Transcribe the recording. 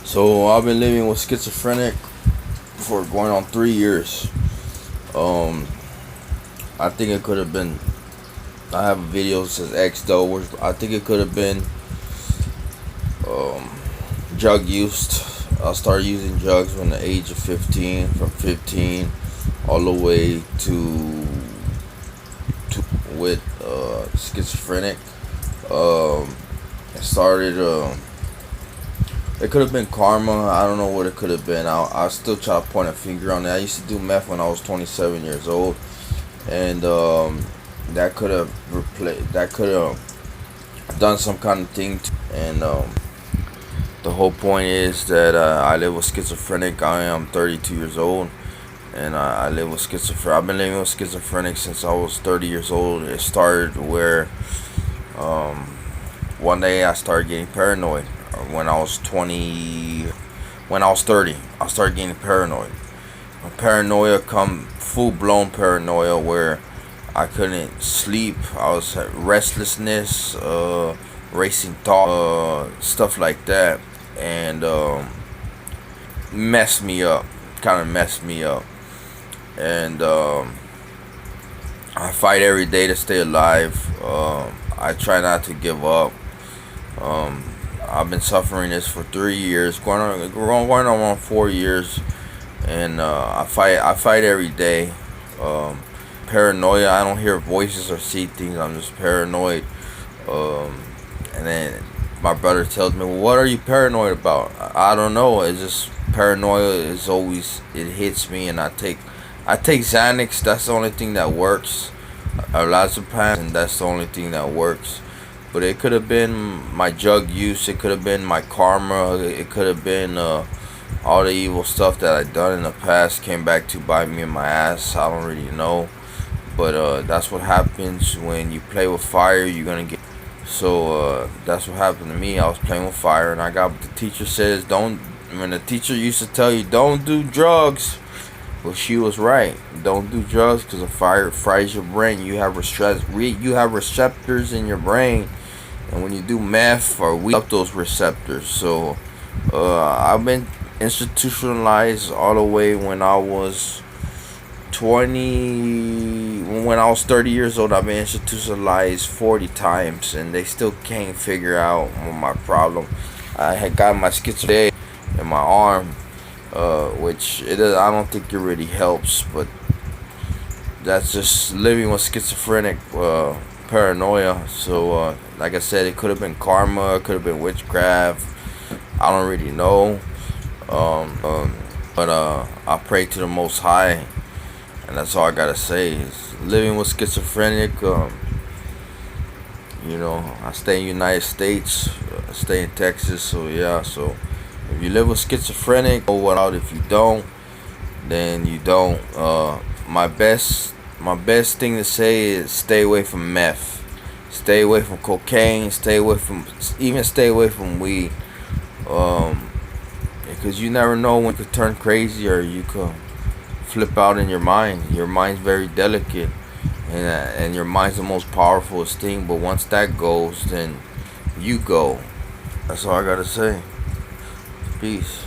So I've been living with schizophrenic for going on 3 years. Um, I think it could have been. I have a video that says X though, where I think it could have been um, drug use. I started using drugs when the age of 15. From 15 all the way to with schizophrenic. It started. It could have been karma. I don't know what it could have been. I still try to point a finger on it. I used to do meth when I was 27 years old, and that could have replaced. That could have done some kind of thing. And the whole point is that I live with schizophrenic. I am 32 years old, and I live with schizophrenic. I've been living with schizophrenic since I was 30 years old. It started where um, one day I started getting paranoid. When I was 20, when I was 30, I started getting paranoid. Paranoia come full blown paranoia where I couldn't sleep. I was restlessness, racing thought, stuff like that, and messed me up. Kind of messed me up, and I fight every day to stay alive. I try not to give up. Um, I've been suffering this for 3 years, going on 4 years, and I fight every day. Um, Paranoia. I don't hear voices or see things. I'm just paranoid. And then my brother tells me, "Well, what are you paranoid about?" I don't know. It's just paranoia is always it hits me, and I take Xanax. That's the only thing that works. Lorazepam, and that's the only thing that works. But it could have been my drug use. It could have been my karma. It could have been all the evil stuff that I done in the past came back to bite me in my ass. I don't really know. But that's what happens when you play with fire. You're gonna get. So that's what happened to me. I was playing with fire, and I got what the teacher says. Don't. When the teacher used to tell you don't do drugs, well, she was right. Don't do drugs because the fire fries your brain. You have receptors in your brain, and when you do meth or weed up those receptors. So I've been institutionalized all the way when I was 20. When I was 30 years old, I've been institutionalized 40 times, and they still can't figure out my problem. I had got my schizophrenia in my arm, which I don't think it really helps, but that's just living with schizophrenic paranoia. So like I said, it could have been karma, it could have been witchcraft. I don't really know. But I pray to the Most High, and that's all I gotta say. Is living with schizophrenic. I stay in the United States. I stay in Texas. So yeah. So if you live with schizophrenic, know what out. If you don't, then you don't. My best thing to say is stay away from meth. Stay away from cocaine. Stay away from weed. Because you never know when you could turn crazy or you could flip out in your mind. Your mind's very delicate, and your mind's the most powerful thing. But once that goes, then you go. That's all I gotta say. Peace.